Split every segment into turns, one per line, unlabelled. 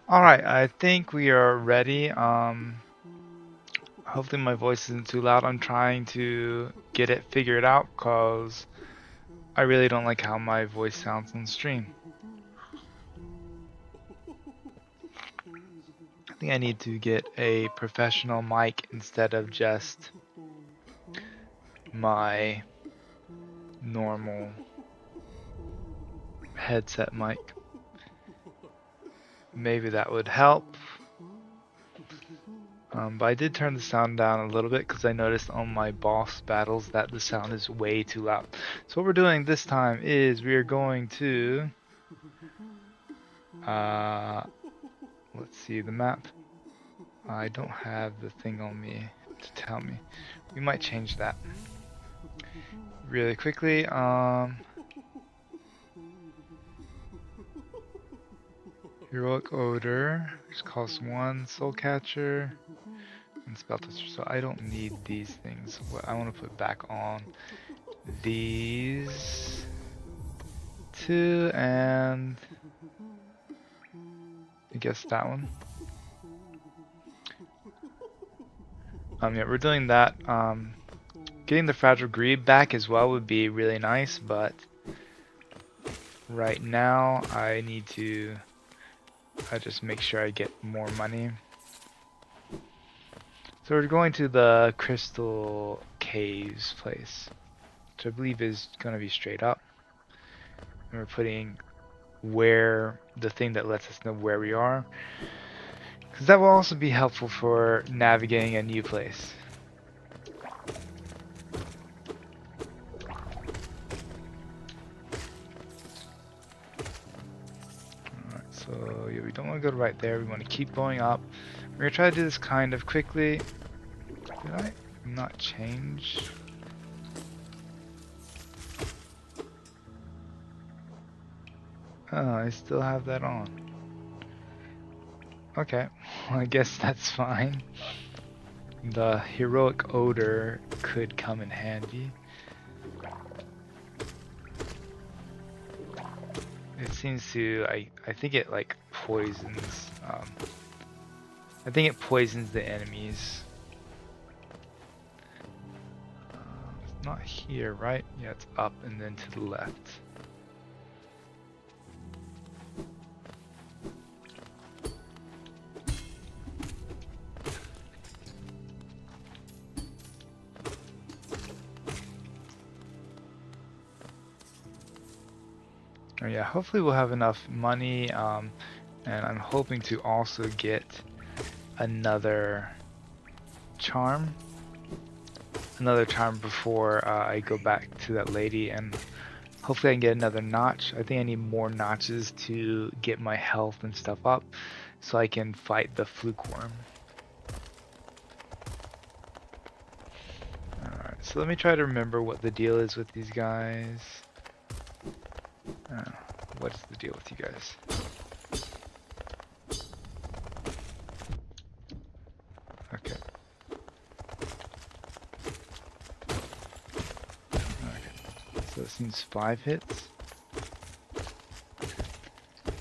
Alright, I think we are ready. Hopefully my voice isn't too loud. I'm trying to get it figured out because I really don't like how my voice sounds on stream. I think I need to get a professional mic instead of just my normal headset mic. Maybe that would help. But I did turn the sound down a little bit because I noticed on my boss battles that the sound is way too loud. So what we're doing this time is we are going to let's see the map. I don't have the thing on me to tell me. We might change that really quickly. Heroic Odor, which costs 1 Soul Catcher and Spell Tester. So I don't need these things. What I want to put back on these two, and I guess that one. Yeah, we're doing that. Getting the Fragile Greed back as well would be really nice, but right now I need to just make sure I get more money. So we're going to the Crystal Caves place, which I believe is going to be straight up. And we're putting where the thing that lets us know where we are, because that will also be helpful for navigating a new place. Alright, so yeah, we don't want to go right there. We want to keep going up. We're going to try to do this kind of quickly. Did I not change? Oh, I still have that on. Okay, well, I guess that's fine. The Heroic Odor could come in handy. It seems to, I think it like poisons, I think it poisons the enemies. It's not here, right? Yeah, it's up and then to the left. Oh yeah, hopefully we'll have enough money, and I'm hoping to also get another charm. Before I go back to that lady, and hopefully I can get another notch. I think I need more notches to get my health and stuff up so I can fight the fluke worm. Alright, so let me try to remember what the deal is with these guys. What is the deal with you guys? Okay. So it seems 5 hits.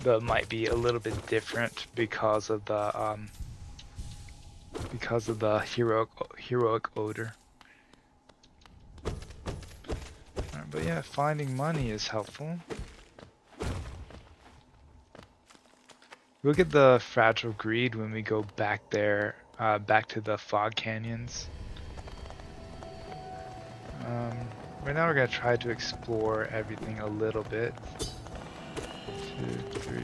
But it might be a little bit different because of the heroic odor. Right, but yeah, finding money is helpful. We'll get the Fragile Greed when we go back there, back to the Fog Canyons. Right now we're gonna try to explore everything a little bit. 2, 3, 4, 5.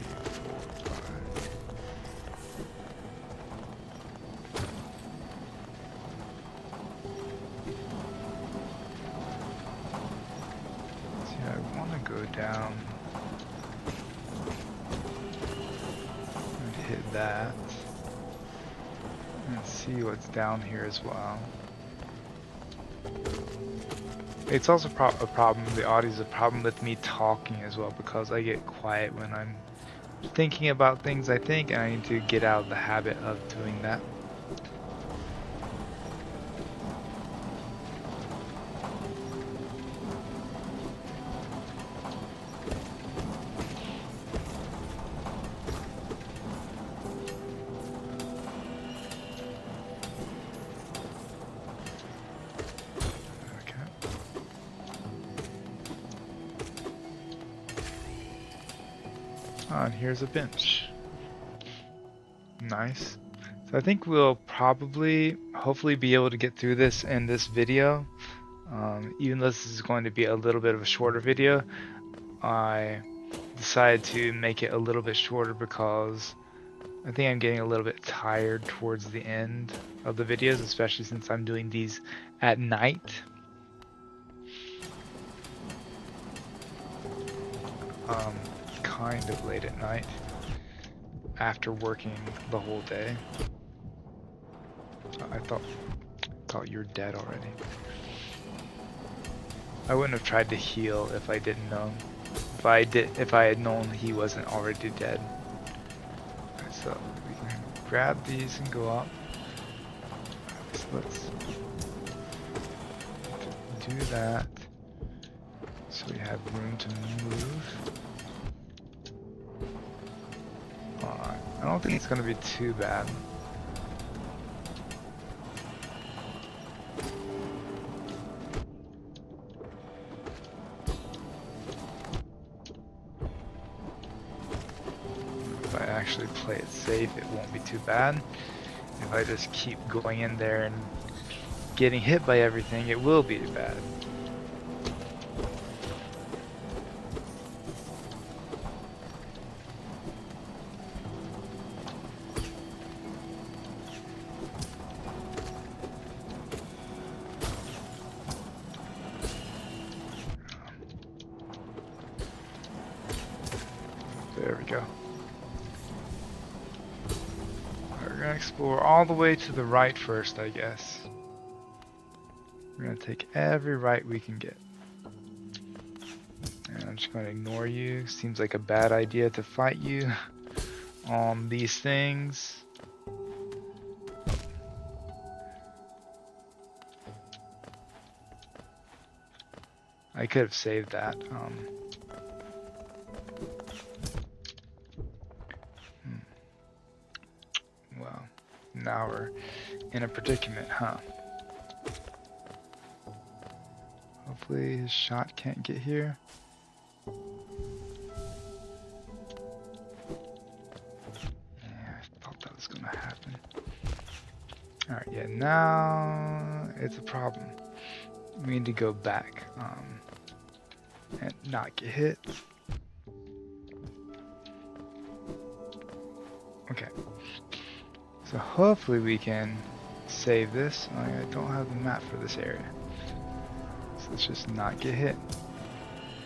See, I want to go down and hit that. And see what's down here as well. It's also a problem, the audio is a problem with me talking as well, because I get quiet when I'm thinking about things, I think, and I need to get out of the habit of doing that. Oh, and here's a bench. Nice. So I think we'll probably, hopefully be able to get through this in this video. Even though this is going to be a little bit of a shorter video, I decided to make it a little bit shorter because I think I'm getting a little bit tired towards the end of the videos, especially since I'm doing these at night. Kind of late at night after working the whole day. I thought you were dead already. I wouldn't have tried to heal if I didn't know. If I had known he wasn't already dead. Okay, so we can grab these and go up. So let's do that. So we have room to move. I don't think it's going to be too bad. If I actually play it safe, it won't be too bad. If I just keep going in there and getting hit by everything, it will be bad. There we go. We're gonna explore all the way to the right first, I guess. We're gonna take every right we can get. And I'm just gonna ignore you. Seems like a bad idea to fight you on these things. I could have saved that. Well, now we're in a predicament, huh? Hopefully his shot can't get here. Yeah, I thought that was gonna happen. Alright, yeah, now it's a problem. We need to go back and not get hit. Okay. So hopefully we can save this. I don't have the map for this area. So let's just not get hit.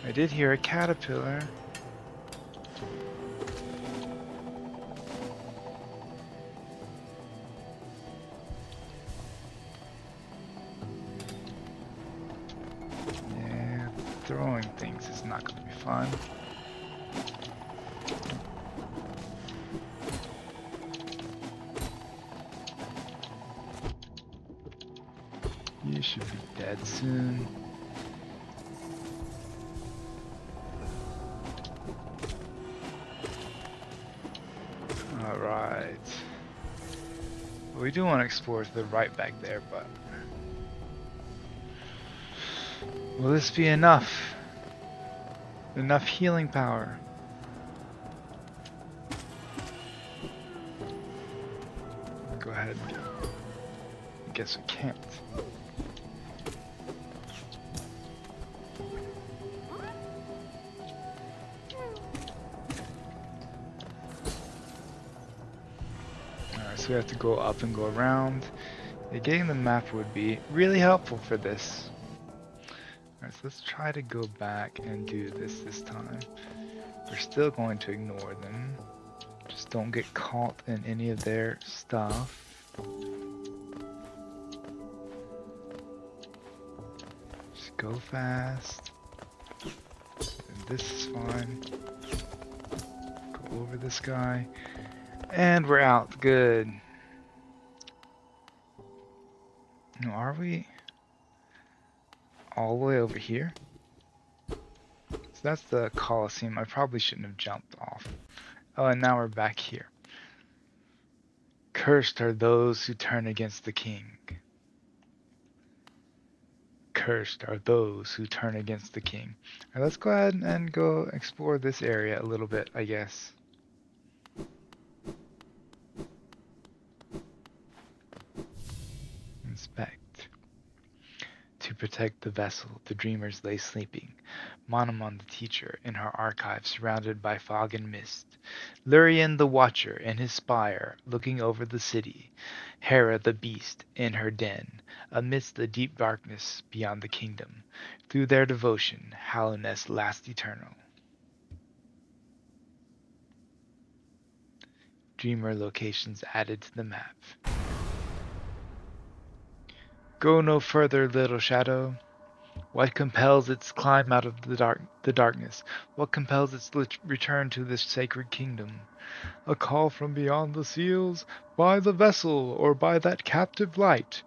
I did hear a caterpillar. Yeah, throwing things is not going to be fun. You should be dead soon. Alright. We do want to explore to the right back there, but... will this be enough? Enough healing power? Go ahead. I guess we can't. So we have to go up and go around. Yeah, getting the map would be really helpful for this. Alright, so let's try to go back and do this time. We're still going to ignore them. Just don't get caught in any of their stuff. Just go fast. And this is fine. Go over this guy. And we're out. Good. No, are we all the way over here? So that's the Colosseum. I probably shouldn't have jumped off. Oh, and now we're back here. Cursed are those who turn against the king. Cursed are those who turn against the king. Alright, let's go ahead and go explore this area a little bit, I guess. Inspect. To protect the vessel, the dreamers lay sleeping. Manamon the teacher in her archive surrounded by fog and mist. Lurien the watcher in his spire looking over the city. Hera the beast in her den amidst the deep darkness beyond the kingdom. Through their devotion, Hallownest lasts eternal. Dreamer locations added to the map. Go no further, little shadow. What compels its climb out of the darkness? What compels its return to this sacred kingdom? A call from beyond the seals? By the vessel, or by that captive light?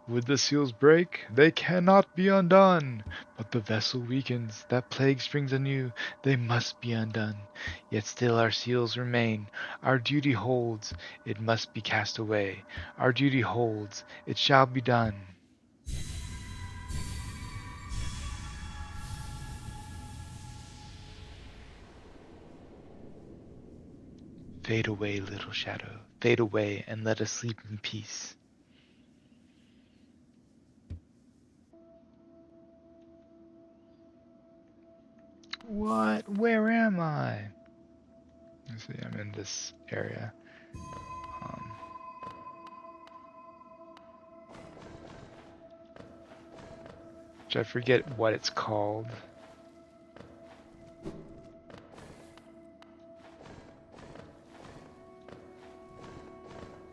Would the seals break? They cannot be undone. But the vessel weakens, that plague springs anew, they must be undone. Yet still our seals remain. Our duty holds, it must be cast away. Our duty holds, it shall be done. Fade away, little shadow, fade away, and let us sleep in peace. What? Where am I? Let's see, I'm in this area. Um, which I forget what it's called.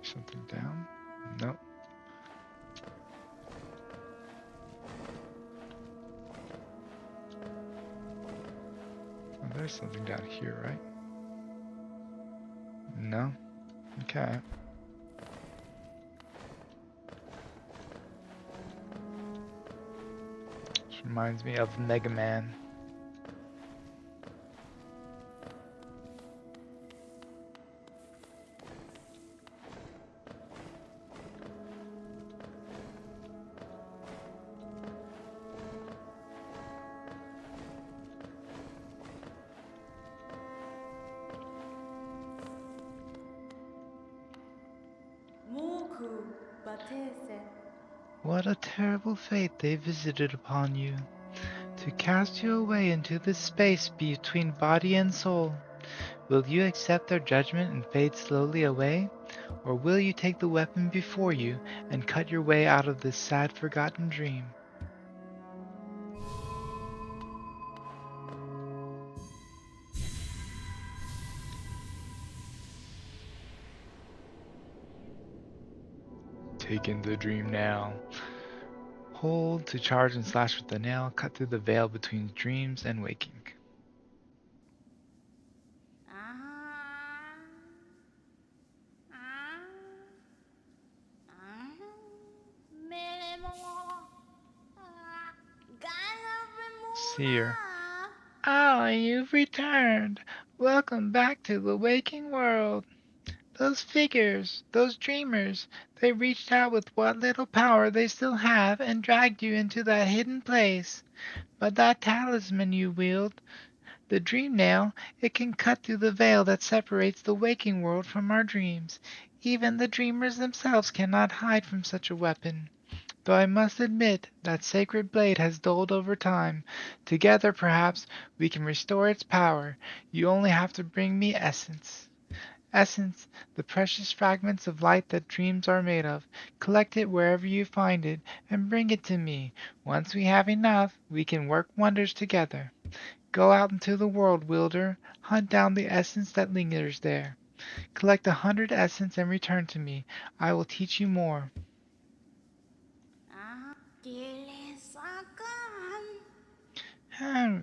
Something down? Nope. Oh, there's something down here, right? No? Okay. Which reminds me of Mega Man. What a terrible fate they visited upon you, to cast you away into this space between body and soul. Will you accept their judgment and fade slowly away? Or will you take the weapon before you and cut your way out of this sad forgotten dream? Take in the dream now. Hold to charge and slash with the nail, cut through the veil between dreams and waking. Seer. Ah, you've returned. Welcome back to the waking world. Those figures, those dreamers, they reached out with what little power they still have and dragged you into that hidden place. But that talisman you wield, the dream nail, it can cut through the veil that separates the waking world from our dreams. Even the dreamers themselves cannot hide from such a weapon. Though I must admit that sacred blade has dulled over time. Together, perhaps, we can restore its power. You only have to bring me essence. Essence, the precious fragments of light that dreams are made of. Collect it wherever you find it, and bring it to me. Once we have enough, we can work wonders together. Go out into the world, wielder. Hunt down the essence that lingers there. Collect 100 essence and return to me. I will teach you more.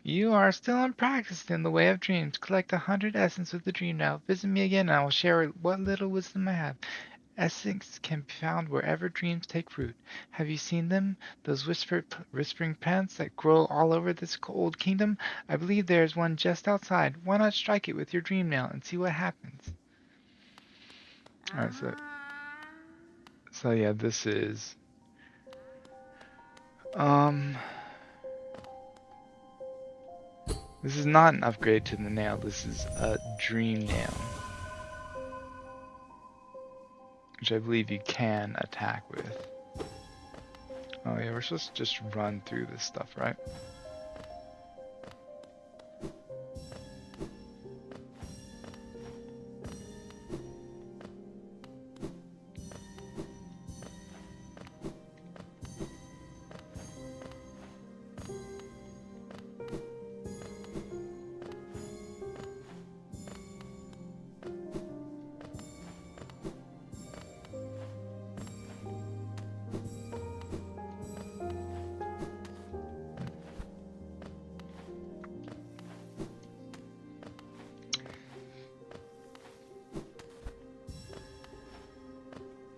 You are still unpracticed in the way of dreams. Collect 100 essence with the dream now. Visit me again and I will share what little wisdom I have. Essence can be found wherever dreams take root. Have you seen them? Those whispering plants that grow all over this old kingdom? I believe there is one just outside. Why not strike it with your dream nail and see what happens? Alright, so yeah, this is Um, this is not an upgrade to the nail. This is a dream nail, which I believe you can attack with. Oh yeah, we're supposed to just run through this stuff, right?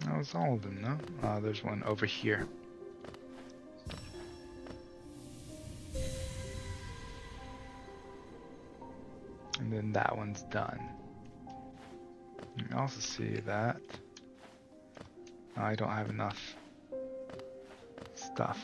That was all of them, no? There's one over here. And then that one's done. You can also see that I don't have enough stuff.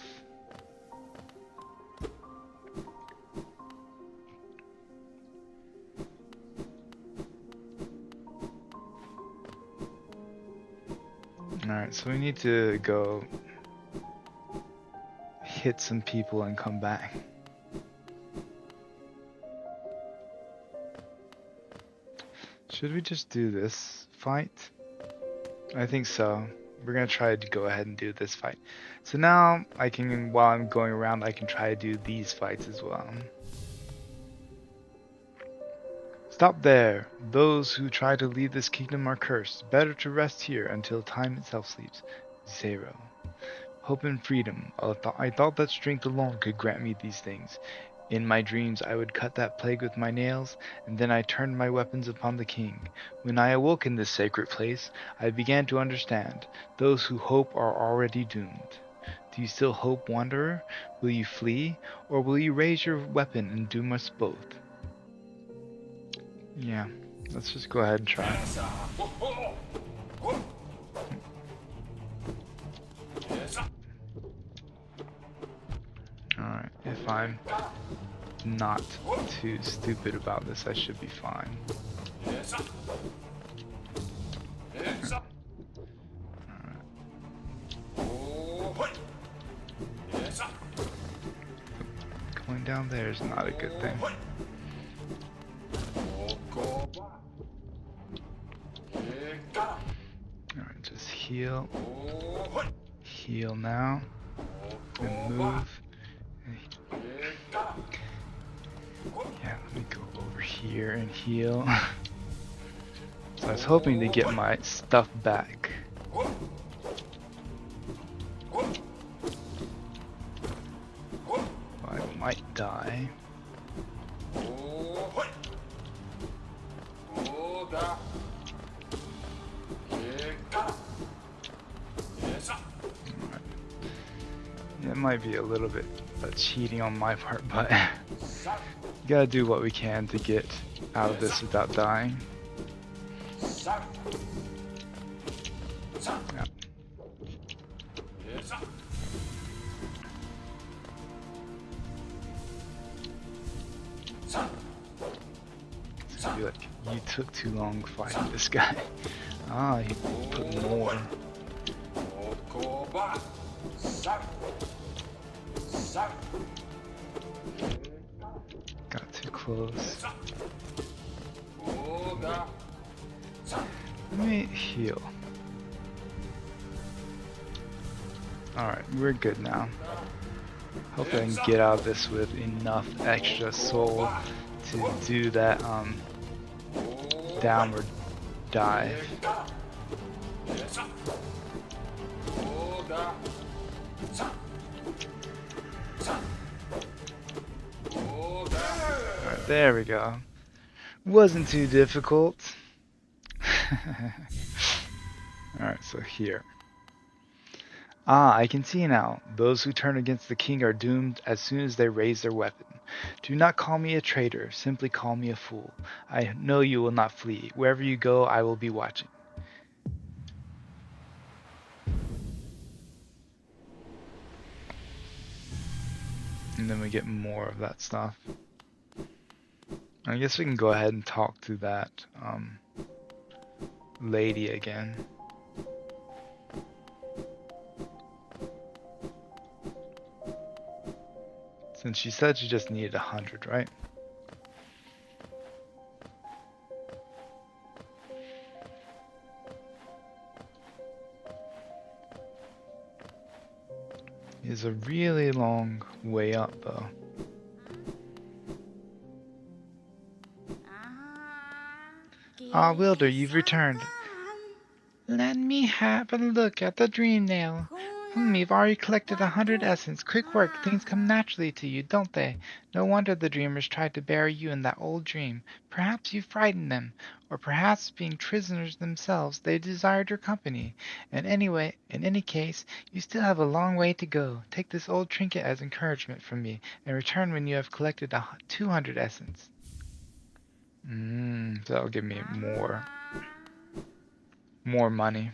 Alright, so we need to go hit some people and come back. Should we just do this fight? I think so. We're gonna try to go ahead and do this fight. So now I can, while I'm going around, I can try to do these fights as well. Stop there! Those who try to leave this kingdom are cursed. Better to rest here until time itself sleeps. Zero. Hope and freedom. I thought that strength alone could grant me these things. In my dreams I would cut that plague with my nails, and then I turned my weapons upon the king. When I awoke in this sacred place, I began to understand. Those who hope are already doomed. Do you still hope, wanderer? Will you flee, or will you raise your weapon and doom us both? Yeah, let's just go ahead and try. Alright, if I'm not too stupid about this, I should be fine. Alright. Going down there is not a good thing. Alright, just heal. Heal now. And move. Yeah, let me go over here and heal. So I was hoping to get my stuff back. I might die. It might be a little bit cheating on my part, but we gotta do what we can to get out of this without dying. Yeah. So you're like, you took too long fighting this guy. Ah, he put more. Got too close. Let me heal. Alright, we're good now. Hope I can get out of this with enough extra soul to do that downward dive. Alright, there we go. Wasn't too difficult. Alright, so here. Ah, I can see now. Those who turn against the king are doomed as soon as they raise their weapon. Do not call me a traitor, simply call me a fool. I know you will not flee. Wherever you go, I will be watching. And then we get more of that stuff. I guess we can go ahead and talk to that lady again. Since she said she just needed 100, right? It's a really long way up, though. Ah, Wilder, you've returned. Let me have a look at the dream nail. You've already collected 100 essence. Quick work. Things come naturally to you, don't they? No wonder the dreamers tried to bury you in that old dream. Perhaps you frightened them, or perhaps being prisoners themselves, they desired your company. And anyway, in any case, you still have a long way to go. Take this old trinket as encouragement from me, and return when you have collected 200 essence. That'll give me more money.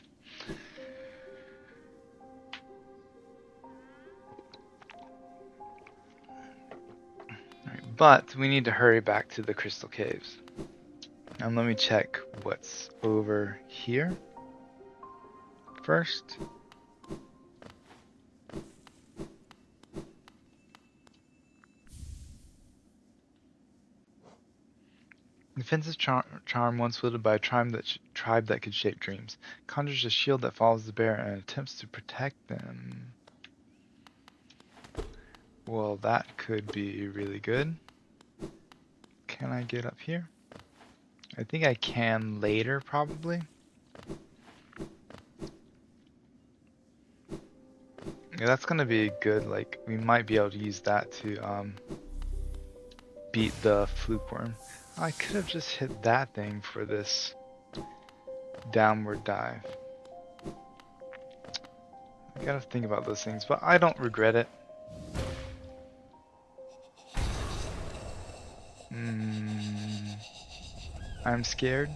Right, but we need to hurry back to the crystal caves. And let me check what's over here first. Defensive charm once wielded by a tribe that could shape dreams. Conjures a shield that follows the bear and attempts to protect them. Well, that could be really good. Can I get up here? I think I can later, probably. Yeah, that's gonna be good. Like, we might be able to use that to beat the fluke worm. I could have just hit that thing for this downward dive. I gotta think about those things, but I don't regret it. I'm scared.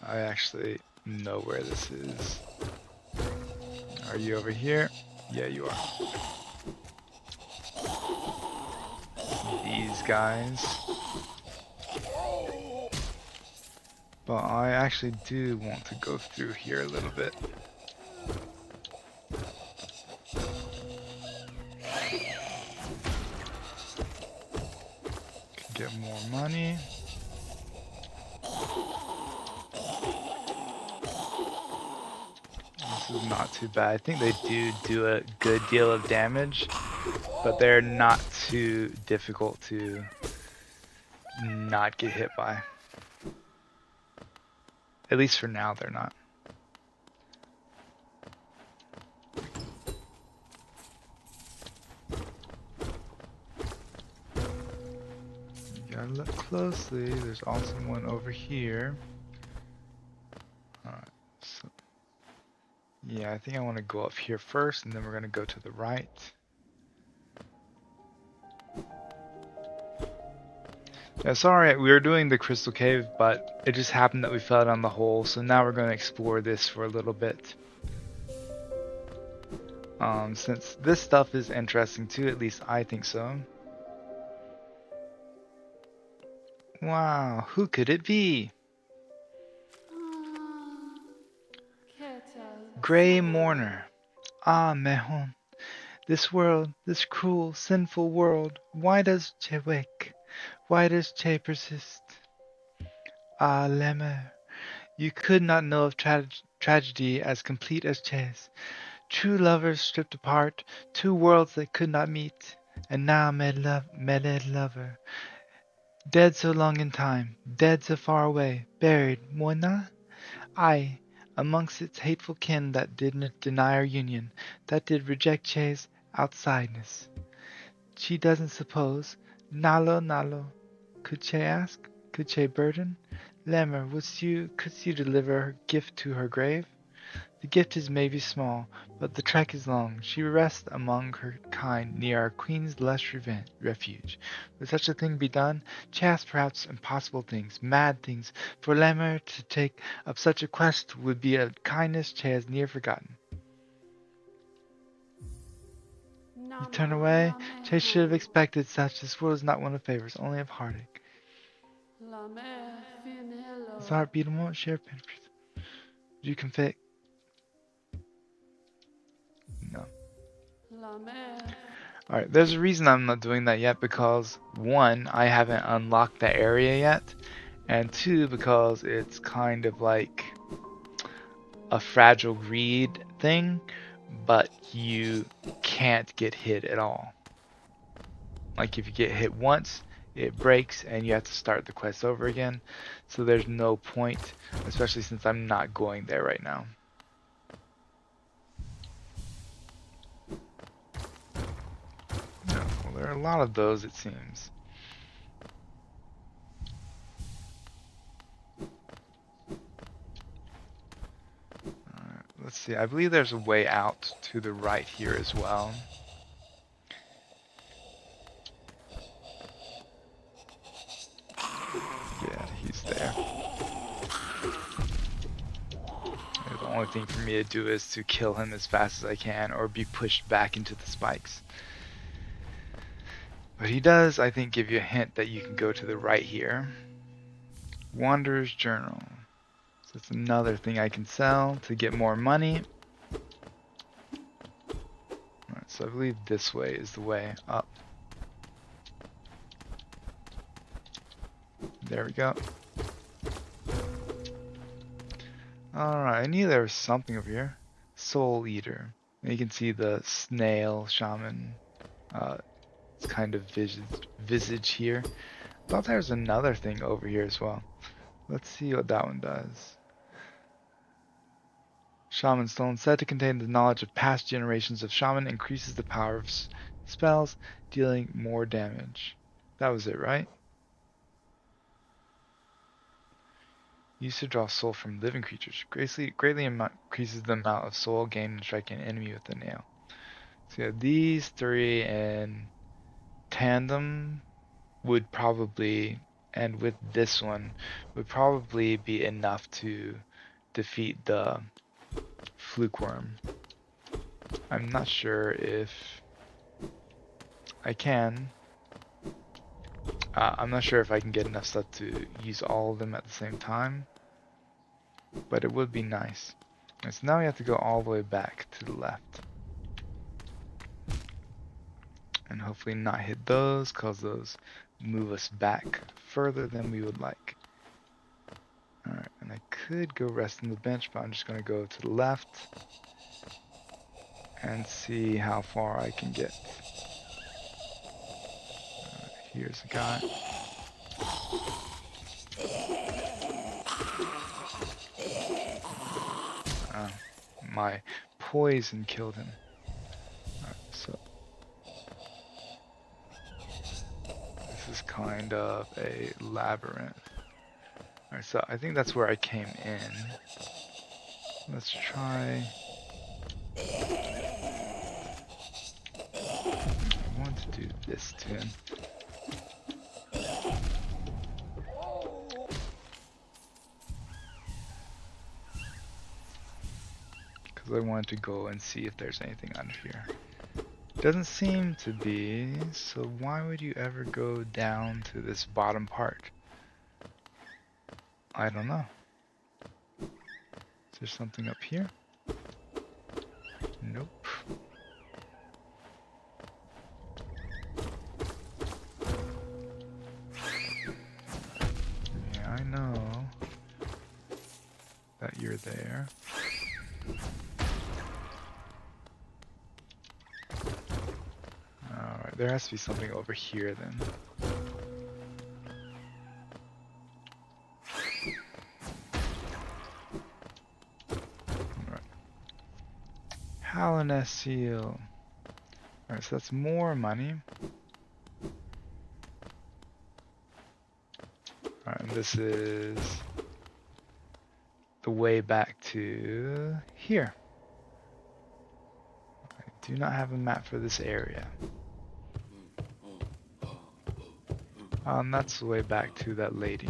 I actually know where this is. Are you over here? Yeah, you are. These guys. But I actually do want to go through here a little bit. Get more money. This is not too bad. I think they do a good deal of damage, but they're not too difficult to not get hit by. At least for now, they're not. You gotta look closely. There's also one over here. Alright, so yeah, I think I want to go up here first, and then we're gonna go to the right. Yeah, it's alright, we were doing the crystal cave, but it just happened that we fell down the hole, so now we're going to explore this for a little bit. Since this stuff is interesting too, at least I think so. Wow, who could it be? Grey Mourner. Ah, Mehon. This world, this cruel, sinful world, why does Che wake? Why does Che persist? Ah, Lemmer, you could not know of tragedy as complete as Che's. True lovers stripped apart, two worlds that could not meet, and now meted lover. Dead so long in time, dead so far away, buried, Moina? Aye, amongst its hateful kin that did not deny our union, that did reject Che's outsideness. She doesn't suppose, Nalo, could Che ask? Could Che burden? Lemmer, could you deliver her gift to her grave? The gift is maybe small, but the trek is long. She rests among her kind near our queen's lush refuge. Would such a thing be done? Chance perhaps impossible things, mad things. For Lemmer to take up such a quest would be a kindness Che has near forgotten. You turn away? Chase should have expected such. This world is not one of favors, only of heartache. His heartbeat won't share pictures. You can fit. No. Alright, there's a reason I'm not doing that yet because, one, I haven't unlocked the area yet, and two, because it's kind of like a fragile greed thing, but you can't get hit at all. Like if you get hit once, it breaks and you have to start the quest over again. So there's no point, especially since I'm not going there right now. No, well, there are a lot of those, it seems. Let's see, I believe there's a way out to the right here as well. Yeah, he's there. The only thing for me to do is to kill him as fast as I can or be pushed back into the spikes. But he does, I think, give you a hint that you can go to the right here. Wanderer's Journal. So it's another thing I can sell to get more money. Alright, so I believe this way is the way up. There we go. Alright, I knew there was something over here. Soul Eater. And you can see the snail shaman. It's kind of visage here. I thought there was another thing over here as well. Let's see what that one does. Shaman Stone, said to contain the knowledge of past generations of shaman, increases the power of spells, dealing more damage. That was it, right? Used to draw soul from living creatures. Greatly increases the amount of soul gained in striking an enemy with a nail. So yeah, these three in tandem would probably, and with this one, would probably be enough to defeat the fluke worm. I'm not sure if I can. I'm not sure if I can get enough stuff to use all of them at the same time, but it would be nice. And so now we have to go all the way back to the left. And hopefully not hit those, because those move us back further than we would like. Alright, and I could go rest on the bench, but I'm just going to go to the left and see how far I can get. Here's a guy. My poison killed him. Alright, so this is kind of a labyrinth. Alright, so I think that's where I came in. Let's try. I want to do this to him. Because I wanted to go and see if there's anything under here. Doesn't seem to be, so why would you ever go down to this bottom part? I don't know. Is there something up here? Nope. Yeah, I know that you're there. Alright, there has to be something over here then. Hallownest seal. Alright, so that's more money. Alright, and this is the way back to here. I do not have a map for this area. And that's the way back to that lady.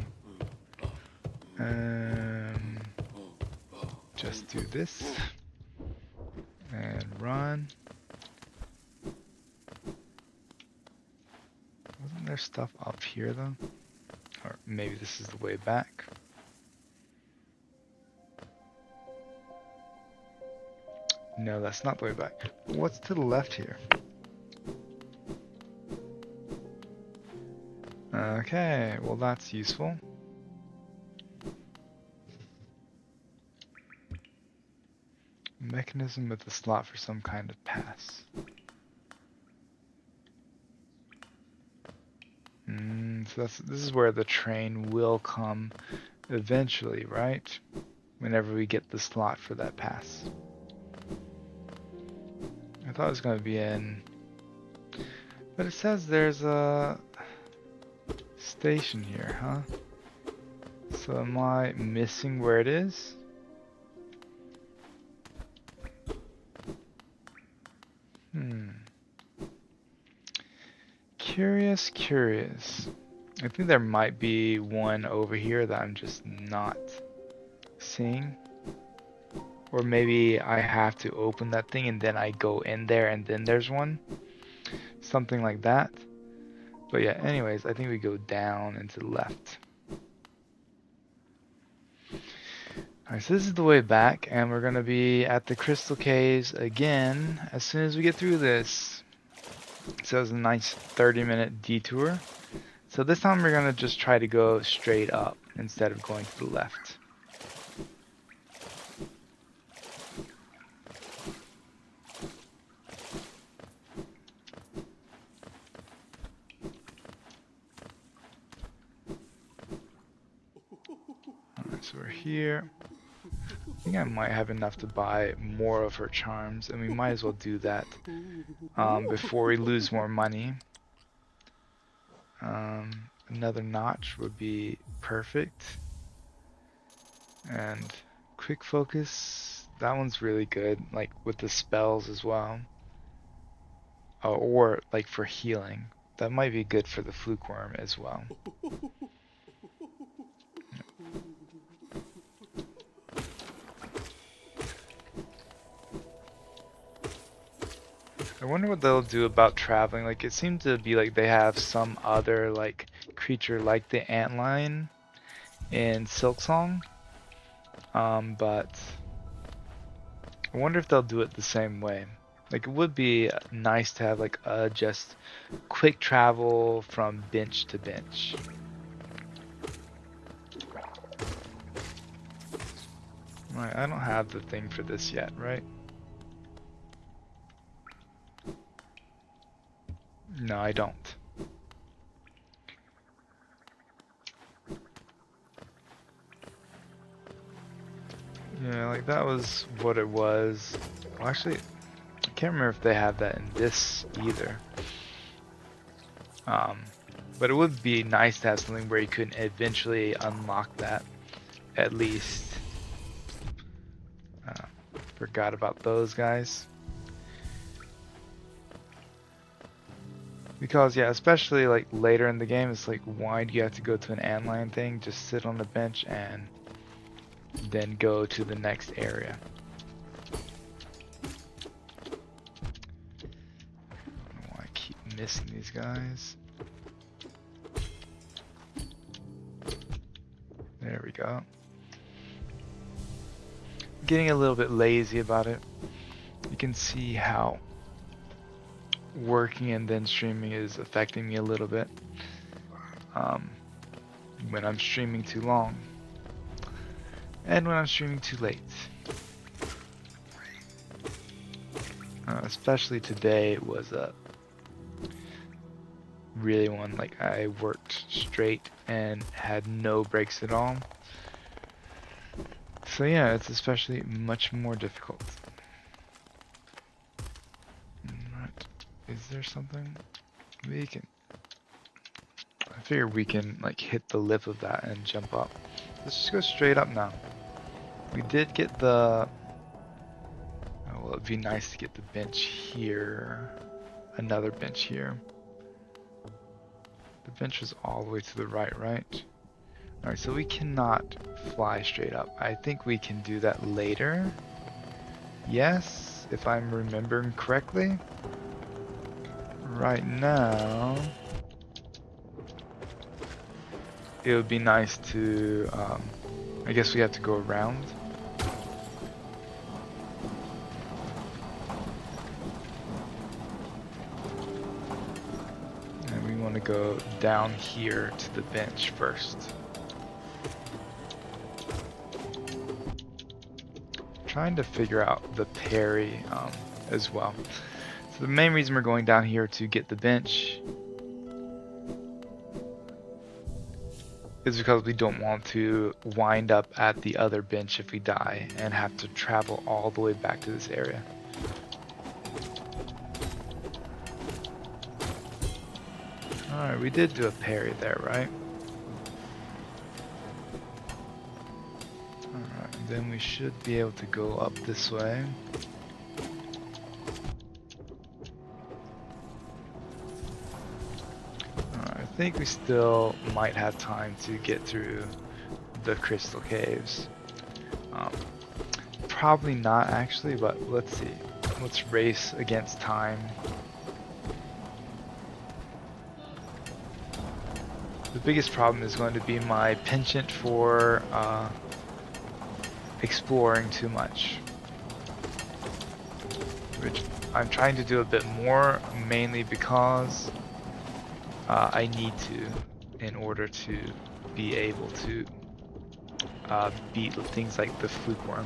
Just do this. And run. there stuff up here though? Or maybe this is the way back. No, that's not the way back. What's to the left here? Okay, well that's useful. Mechanism with a slot for some kind of pass. So this is where the train will come eventually, right? Whenever we get the slot for that pass. I thought it was going to be in... But it says there's a station here, huh? So am I missing where it is? Curious. I think there might be one over here that I'm just not seeing. Or maybe I have to open that thing and then I go in there and then there's one. Something like that. But yeah, anyways, I think we go down and to the left. Alright, so this is the way back, and we're gonna be at the Crystal Caves again as soon as we get through this. So it's a nice 30-minute detour. So this time we're gonna just try to go straight up instead of going to the left. Alright, so we're here. I think I might have enough to buy more of her charms, and we might as well do that before we lose more money. Another notch would be perfect. And quick focus, that one's really good, like with the spells as well. Or like for healing. That might be good for the fluke worm as well. I wonder what they'll do about traveling. Like, it seemed to be like they have some other like creature like the antlion in Silksong. But I wonder if they'll do it the same way. Like, it would be nice to have like a just quick travel from bench to bench. Right, I don't have the thing for this yet, right? No, I don't. Yeah, like that was what it was. Well, actually, I can't remember if they have that in this either. But it would be nice to have something where you could eventually unlock that, at least. Forgot about those guys. Because yeah, especially like later in the game, it's like, why do you have to go to an antlion thing? Just sit on the bench and then go to the next area. I don't know why I keep missing these guys. There we go. Getting a little bit lazy about it. You can see how working and then streaming is affecting me a little bit when I'm streaming too long and when I'm streaming too late. Especially today was a really one, like I worked straight and had no breaks at all. So yeah, it's especially much more difficult. Right. Is there something we can... I figure we can like hit the lip of that and jump up. Let's just go straight up now. We did get the... Oh, well, it'd be nice to get the bench here. Another bench here. The bench was all the way to the right, right? Alright, so we cannot fly straight up. I think we can do that later. Yes, if I'm remembering correctly. Right now, it would be nice to, I guess we have to go around. And we want to go down here to the bench first. Trying to figure out the parry as well. So the main reason we're going down here to get the bench is because we don't want to wind up at the other bench if we die and have to travel all the way back to this area. Alright, we did do a parry there, right? Alright, then we should be able to go up this way. I think we still might have time to get through the crystal caves. Probably not actually, but let's see. Let's race against time. The biggest problem is going to be my penchant for exploring too much, which I'm trying to do a bit more, mainly because I need to in order to be able to beat things like the fluke worm.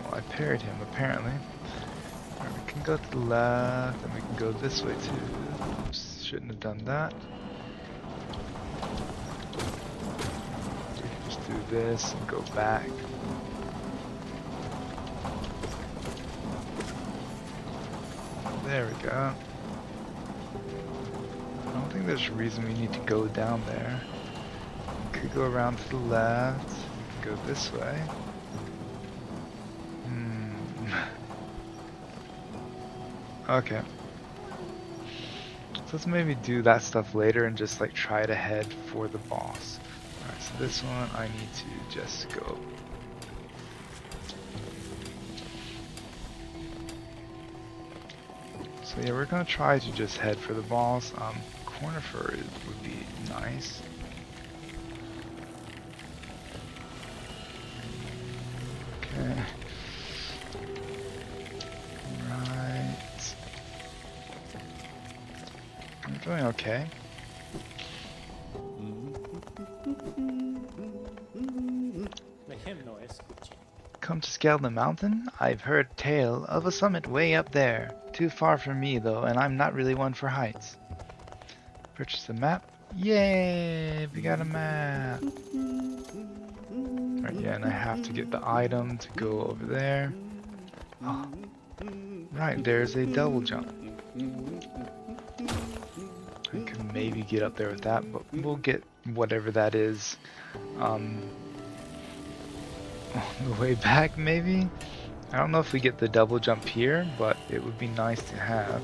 Well, I parried him apparently. Right, we can go to the left and we can go this way too. Oops, shouldn't have done that. We can just do this and go back. There we go. I don't think there's a reason we need to go down there. We could go around to the left. We can go this way. Okay. So let's maybe do that stuff later and just like try to head for the boss. Alright, so this one I need to just go. So yeah, we're gonna try to just head for the boss. Corner fur would be nice. Okay. Right. I'm doing okay. Come to scale the mountain? I've heard tale of a summit way up there. Too far from me though, and I'm not really one for heights. Purchase a map? Yay! We got a map! Right, yeah, and I have to get the item to go over there. Oh, right, there's a double jump. I could maybe get up there with that, but we'll get whatever that is on the way back, maybe? I don't know if we get the double jump here, but it would be nice to have.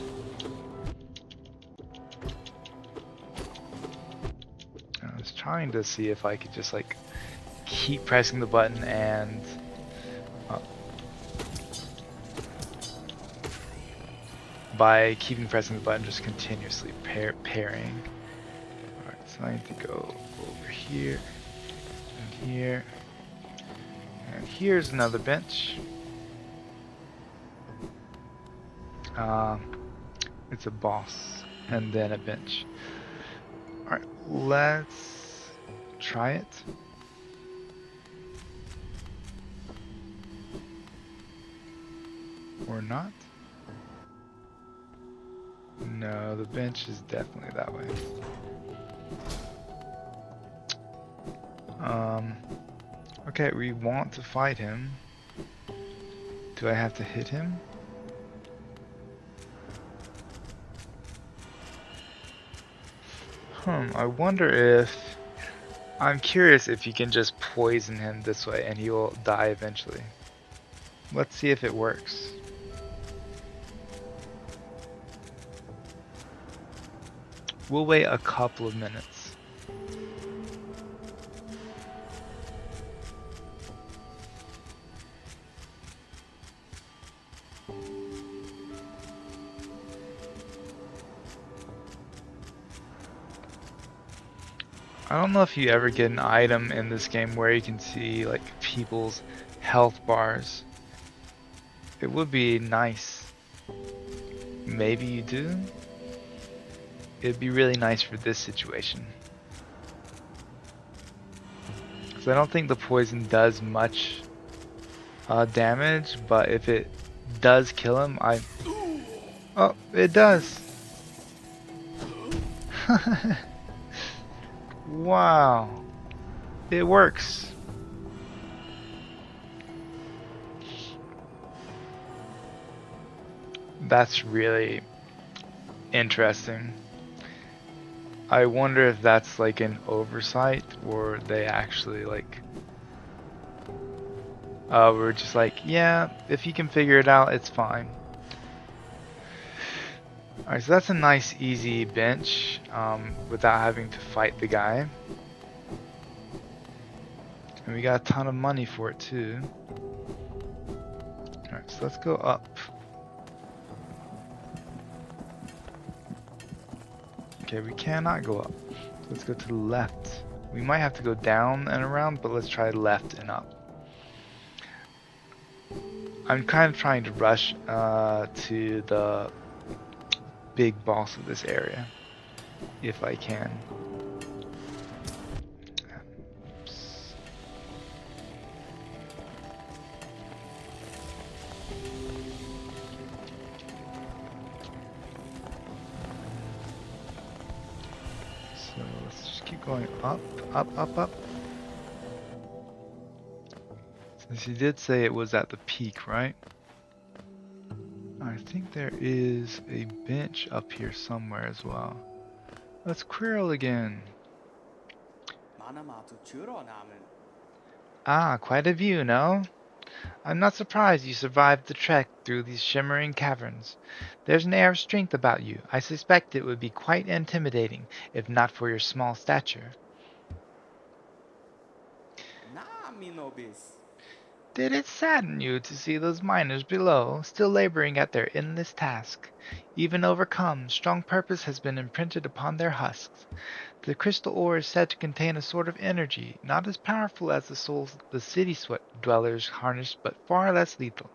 I was trying to see if I could just like keep pressing the button and by keeping pressing the button just continuously parrying. Alright, so I need to go over here and here. And here's another bench. It's a boss and then a bench. Alright, let's try it. Or not. No, the bench is definitely that way. Okay, we want to fight him. Do I have to hit him? I wonder if... I'm curious if you can just poison him this way and he will die eventually. Let's see if it works. We'll wait a couple of minutes. I don't know if you ever get an item in this game where you can see like people's health bars. It would be nice. Maybe you do? It'd be really nice for this situation. Because I don't think the poison does much damage, but if it does kill him, Oh, it does! Wow. It works. That's really interesting. I wonder if that's like an oversight or they actually like we're just like, yeah, if you can figure it out, it's fine. Alright, so that's a nice easy bench without having to fight the guy. And we got a ton of money for it too. Alright, so let's go up. Okay, we cannot go up. Let's go to the left. We might have to go down and around, but let's try left and up. I'm kind of trying to rush to the big boss of this area, if I can. Oops. So let's just keep going up, up, up, up. Since he did say it was at the peak, right? I think there is a bench up here somewhere as well. Let's Quirrell again. Ah, quite a view, no? I'm not surprised you survived the trek through these shimmering caverns. There's an air of strength about you. I suspect it would be quite intimidating, if not for your small stature. Did it sadden you to see those miners below, still laboring at their endless task? Even overcome, strong purpose has been imprinted upon their husks. The crystal ore is said to contain a sort of energy, not as powerful as the souls the city dwellers harness, but far less lethal.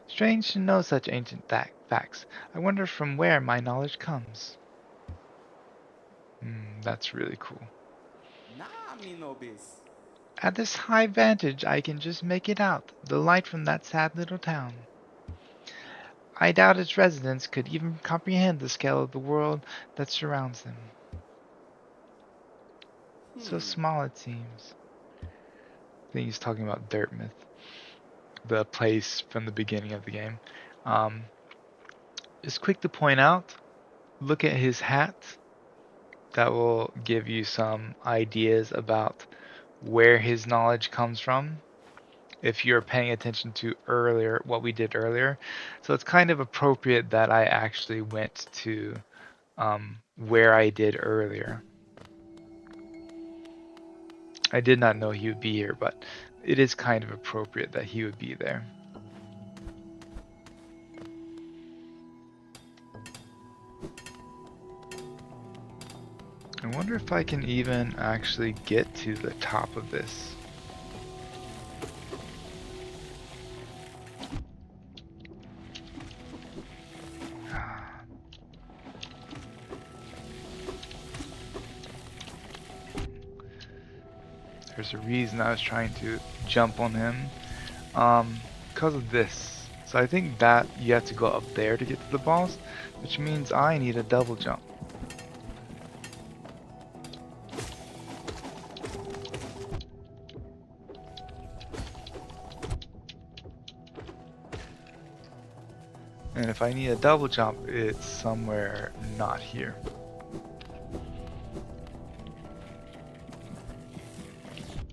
Strange to know such ancient facts. I wonder from where my knowledge comes. That's really cool. At this high vantage I can just make it out, the light from that sad little town. I doubt its residents could even comprehend the scale of the world that surrounds them. So small it seems. I think he's talking about Dirtmouth, the place from the beginning of the game. Just quick to point out, look at his hat. That will give you some ideas about where his knowledge comes from if you're paying attention to what we did earlier. So it's kind of appropriate that I actually went to where I did earlier. I did not know he would be here, but it is kind of appropriate that he would be there. I wonder if I can even actually get to the top of this. There's a reason I was trying to jump on him. Because of this. So I think that you have to go up there to get to the boss, which means I need a double jump. And if I need a double jump, it's somewhere not here.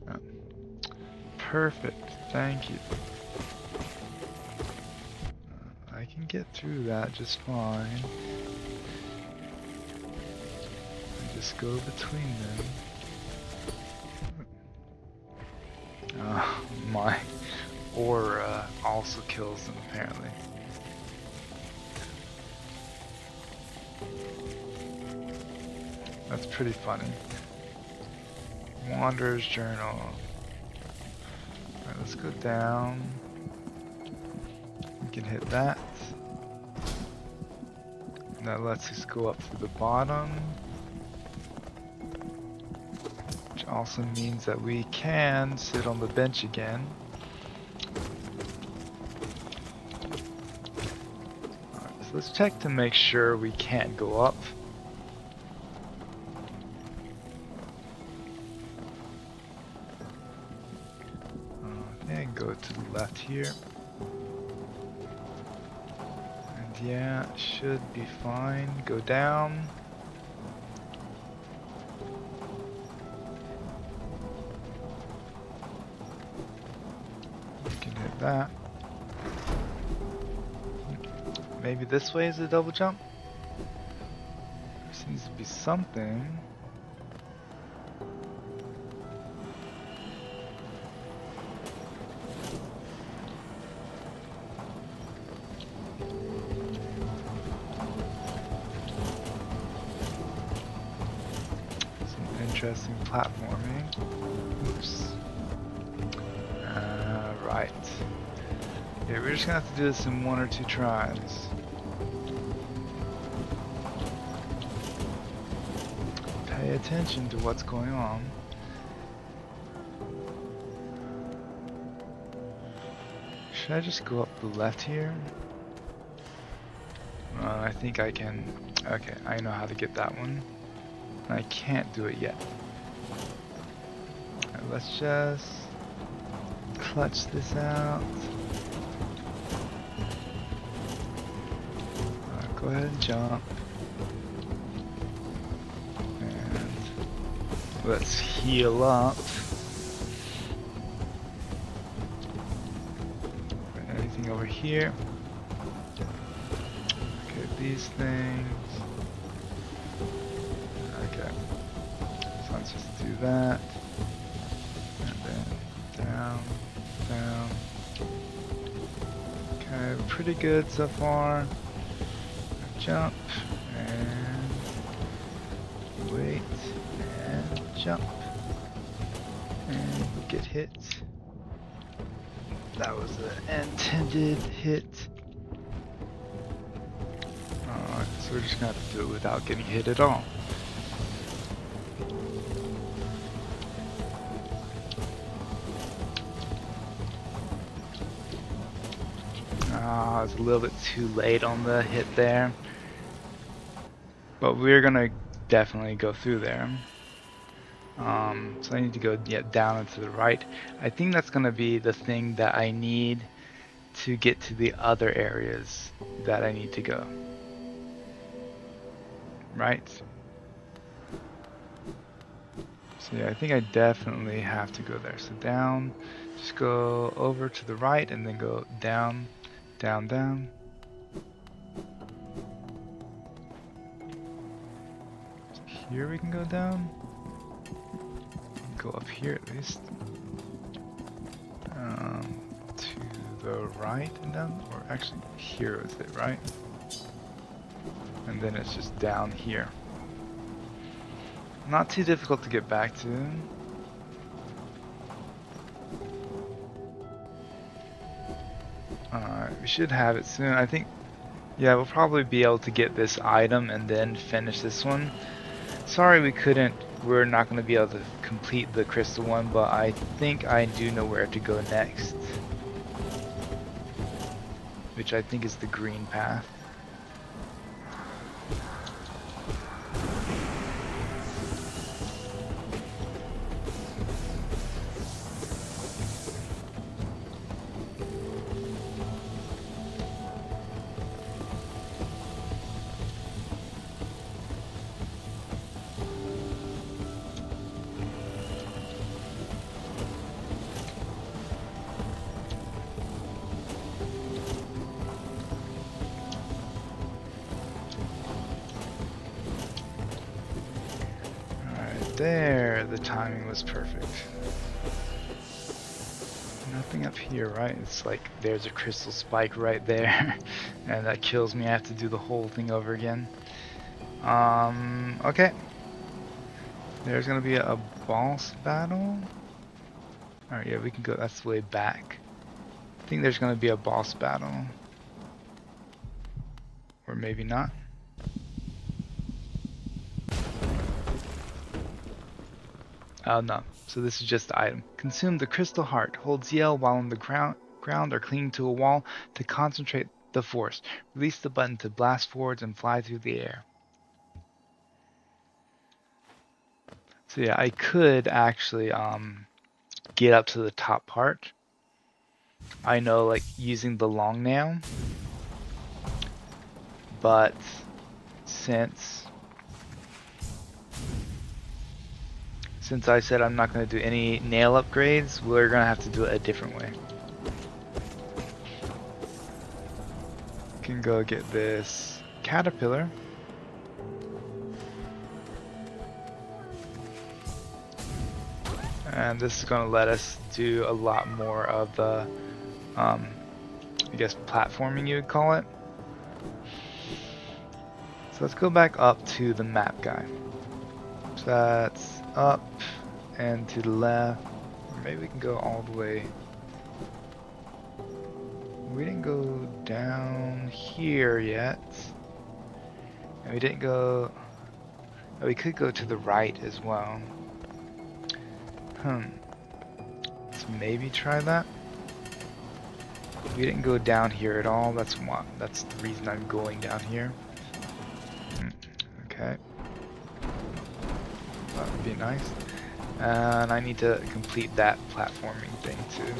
Oh. Perfect, thank you. I can get through that just fine. I just go between them. My aura also kills them apparently. That's pretty funny. Wanderer's Journal. Alright, let's go down. We can hit that. And that lets us go up to the bottom. Which also means that we can sit on the bench again. Alright, so let's check to make sure we can't go up. And go to the left here. And yeah, should be fine. Go down. We can hit that. Maybe this way is a double jump? There seems to be something. Interesting platforming. Oops. Right. Yeah, we're just gonna have to do this in 1 or 2 tries. Pay attention to what's going on. Should I just go up the left here? I think I can. Okay, I know how to get that one. I can't do it yet. Right, let's just clutch this out. Go ahead and jump. And let's heal up. Anything over here? Okay, these things. Okay, so let's just do that, and then down, down. Okay, pretty good so far. Jump, and wait, and jump, and get hit. That was the intended hit. Alright, so we're just gonna have to do it without getting hit at all. I was a little bit too late on the hit there. But we're gonna definitely go through there. So I need to go down and to the right. I think that's gonna be the thing that I need to get to the other areas that I need to go. Right? So yeah, I think I definitely have to go there. So down, just go over to the right and then go down, down, down. So here we can go down. Go up here at least. To the right and down, or actually here is it, right? And then it's just down here. Not too difficult to get back to. Alright, we should have it soon. I think, yeah, we'll probably be able to get this item and then finish this one. Sorry we're not going to be able to complete the crystal one, but I think I do know where to go next. Which I think is the green path. There, the timing was perfect. Nothing up here, right? It's like there's a crystal spike right there, and that kills me. I have to do the whole thing over again. Okay. There's gonna be a boss battle. Alright, yeah, we can go, that's the way back. I think there's gonna be a boss battle. Or maybe not. Oh no, so this is just the item. Consume the crystal heart. Hold ZL while on the ground or cling to a wall to concentrate the force. Release the button to blast forwards and fly through the air. So yeah, I could actually get up to the top part. I know, like, using the long nail, but since I said I'm not going to do any nail upgrades, we're going to have to do it a different way. Can go get this caterpillar. And this is going to let us do a lot more of the, I guess, platforming you would call it. So let's go back up to the map guy. So that's up and to the left. Or maybe we can go all the way. We didn't go down here yet. And we didn't go... Oh, we could go to the right as well. Let's maybe try that. We didn't go down here at all. That's the reason I'm going down here. Okay. That would be nice. And I need to complete that platforming thing too.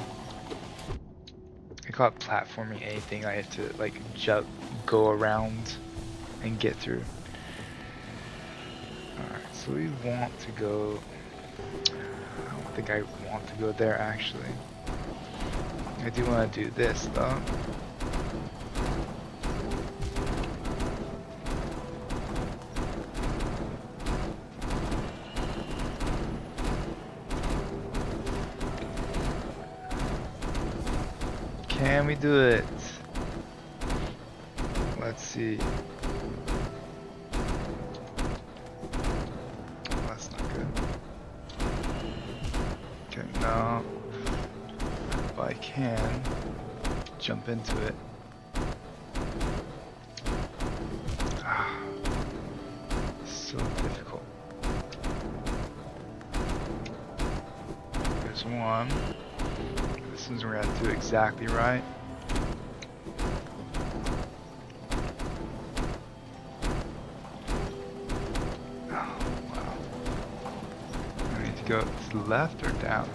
I call it platforming anything I have to, like, go around and get through. Alright, so we want to go... I don't think I want to go there actually. I do want to do this though. Can we do it? Let's see. That's not good. Okay, no. If I can jump into it. Ah, so difficult. There's one. This one's we're gonna do exactly right. Oh, wow. I need to go to the left or down?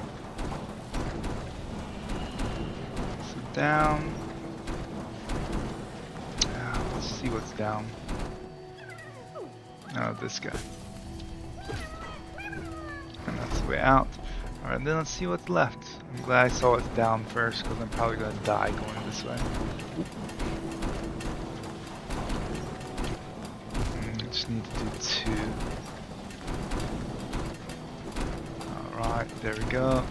So down. Let's see what's down. Oh, this guy. And that's the way out. Alright, then let's see what's left. I'm glad I saw what's down first, because I'm probably going to die going this way. I just need to do 2. Alright, there we go.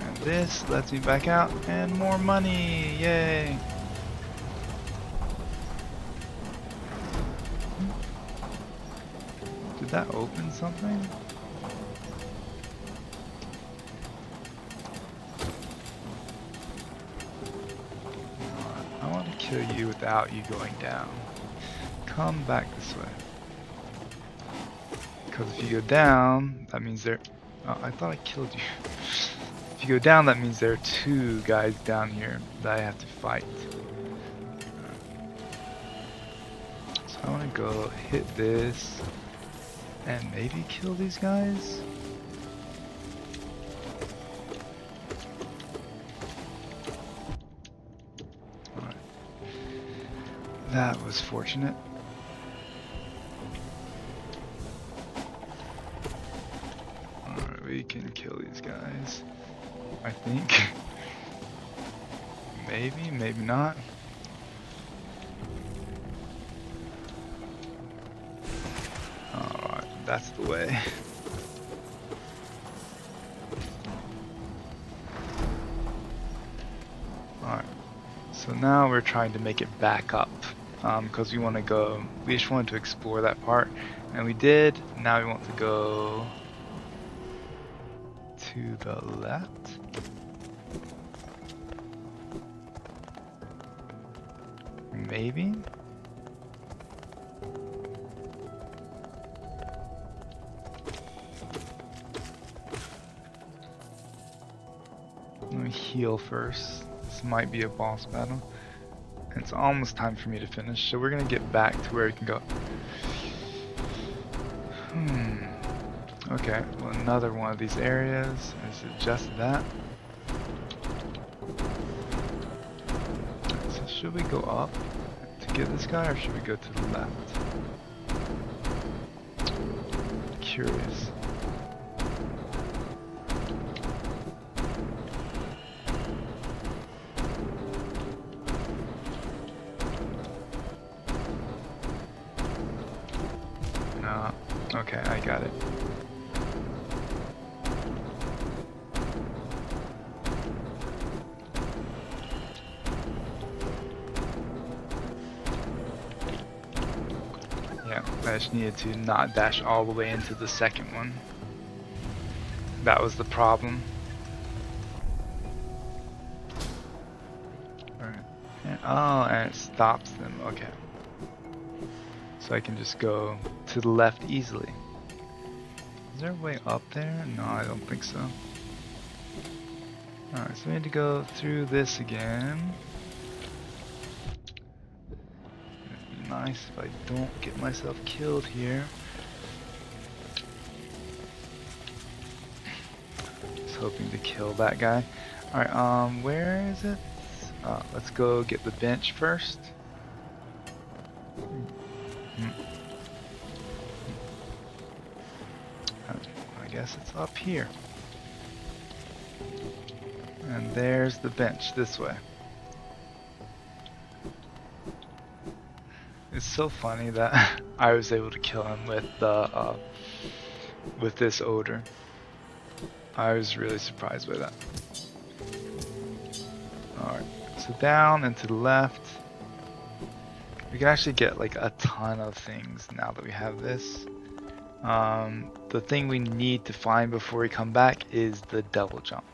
And this lets me back out, and more money! Yay! Did that open something? Kill you without you going down. Come back this way. Because if you go down, that means there... Oh, I thought I killed you. If you go down, that means there are 2 guys down here that I have to fight. So I want to go hit this and maybe kill these guys. That was fortunate. Alright, we can kill these guys. I think. Maybe, maybe not. Alright, that's the way. Alright, so now we're trying to make it back up. because we want to go. We just wanted to explore that part, and we did. Now we want to go to the left. Maybe. Let me heal first. This might be a boss battle. It's almost time for me to finish, so we're gonna get back to where we can go. Okay, well, another one of these areas. Is it just that? So should we go up to get this guy, or should we go to the left? Curious. No. Okay, I got it. I just needed to not dash all the way into the second one. That was the problem. Alright. Oh, and it stops them. Okay. So I can just go to the left easily. Is there a way up there? No, I don't think so. Alright, so we need to go through this again. Nice if I don't get myself killed here. Just hoping to kill that guy. Alright, where is it? Let's go get the bench first. I guess it's up here. And there's the bench this way. It's so funny that I was able to kill him with the with this odor. I was really surprised by that. Alright, so down and to the left. We can actually get like a ton of things now that we have this. The thing we need to find before we come back is the double jump.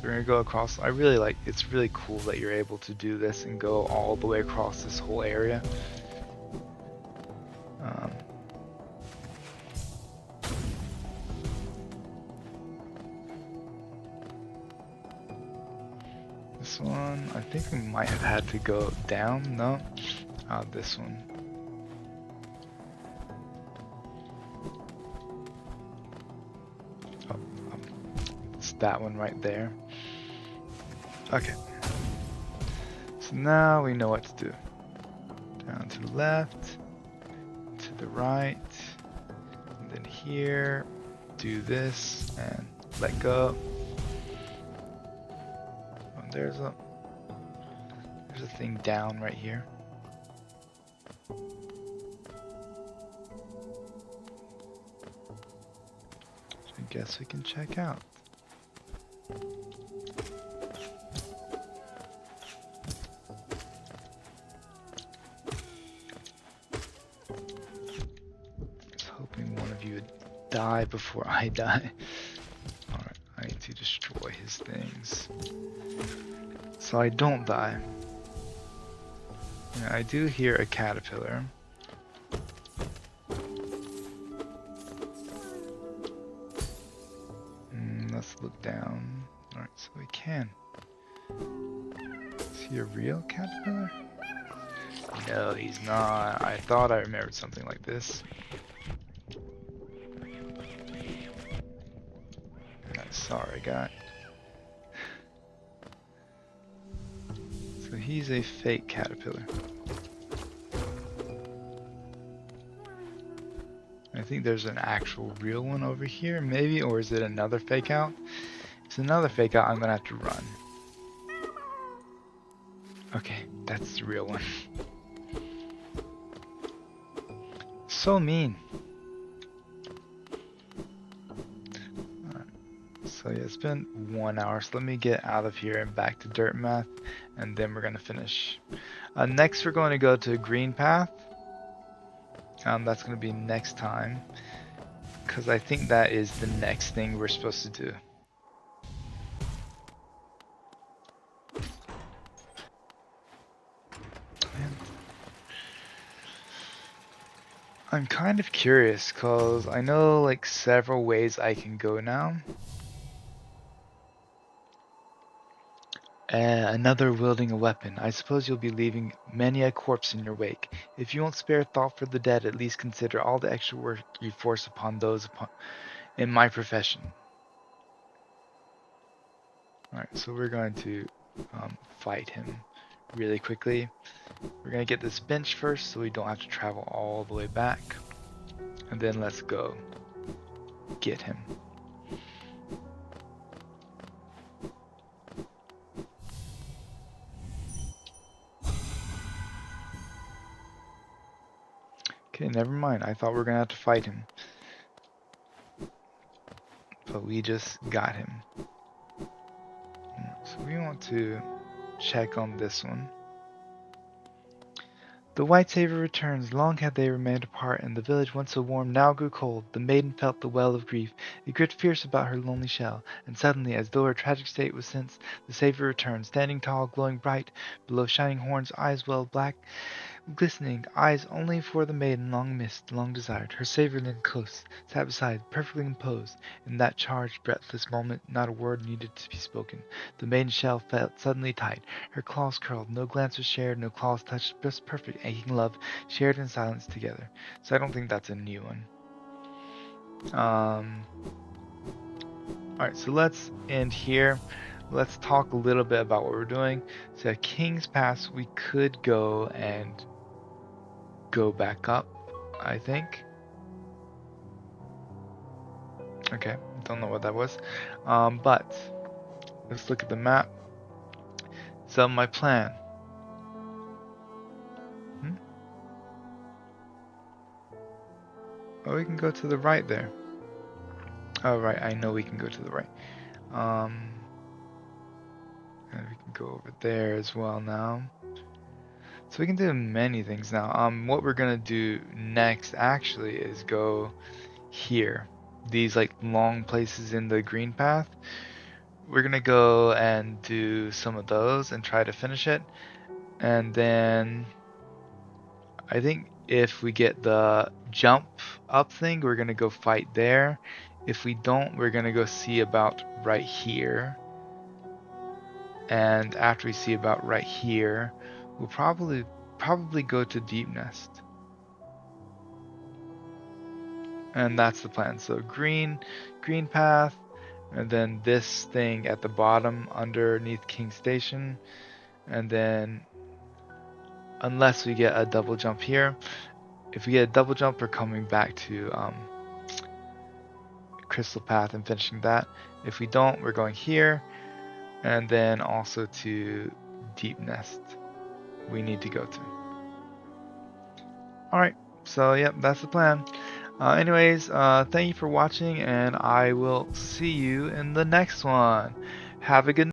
We're gonna go across. I really like, it's really cool that you're able to do this and go all the way across this whole area. This one, I think we might have had to go down. No, this one. It's that one right there. Okay, so now we know what to do. Down to the left, to the right, and then here, do this, and let go. Oh, there's a thing down right here. I guess we can check out. Die before I die. Alright, I need to destroy his things so I don't die. Yeah, I do hear a caterpillar. Let's look down. Alright, so we can. Is he a real caterpillar? No, he's not. I thought I remembered something like this. Sorry, guy. So he's a fake caterpillar. I think there's an actual real one over here, maybe, or is it another fake out? If it's another fake out, I'm gonna have to run. Okay, that's the real one. So mean. So yeah, it's been 1 hour, so let me get out of here and back to dirt math, and then we're gonna finish. Next we're going to go to green path. That's gonna be next time, because I think that is the next thing we're supposed to do. I'm kind of curious, because I know like several ways I can go now. Another wielding a weapon. I suppose you'll be leaving many a corpse in your wake. If you won't spare thought for the dead, at least consider all the extra work you force upon those in my profession. Alright, so we're going to fight him really quickly. We're going to get this bench first so we don't have to travel all the way back. And then let's go get him. Okay, never mind. I thought we were going to have to fight him. But we just got him. So we want to check on this one. The white savior returns. Long had they remained apart, and the village once so warm now grew cold. The maiden felt the well of grief. It gripped fierce about her lonely shell, and suddenly, as though her tragic state was sensed, the savior returned, standing tall, glowing bright, below shining horns, eyes well black, glistening, eyes only for the maiden long missed, long desired. Her savior leaned close, sat beside, perfectly composed. In that charged, breathless moment, not a word needed to be spoken. The maiden's shell felt suddenly tight. Her claws curled, no glance was shared, no claws touched, just perfect, aching love, shared in silence together. So I don't think that's a new one. Alright, so let's end here. Let's talk a little bit about what we're doing. So at King's Pass, we could go and go back up, I think. Okay, don't know what that was. But let's look at the map. So my plan. Oh, we can go to the right there. Oh, right, I know we can go to the right. And we can go over there as well now. So we can do many things now. What we're gonna do next actually is go here. These like long places in the green path. We're gonna go and do some of those and try to finish it. And then I think if we get the jump up thing, we're gonna go fight there. If we don't, we're gonna go see about right here. And after we see about right here, we'll probably go to Deep Nest. And that's the plan. So green path, and then this thing at the bottom underneath King Station, and then unless we get a double jump here, if we get a double jump, we're coming back to Crystal Path and finishing that. If we don't, we're going here, and then also to Deep Nest we need to go to. Alright, so yep, that's the plan. Anyways, thank you for watching, and I will see you in the next one. Have a good night.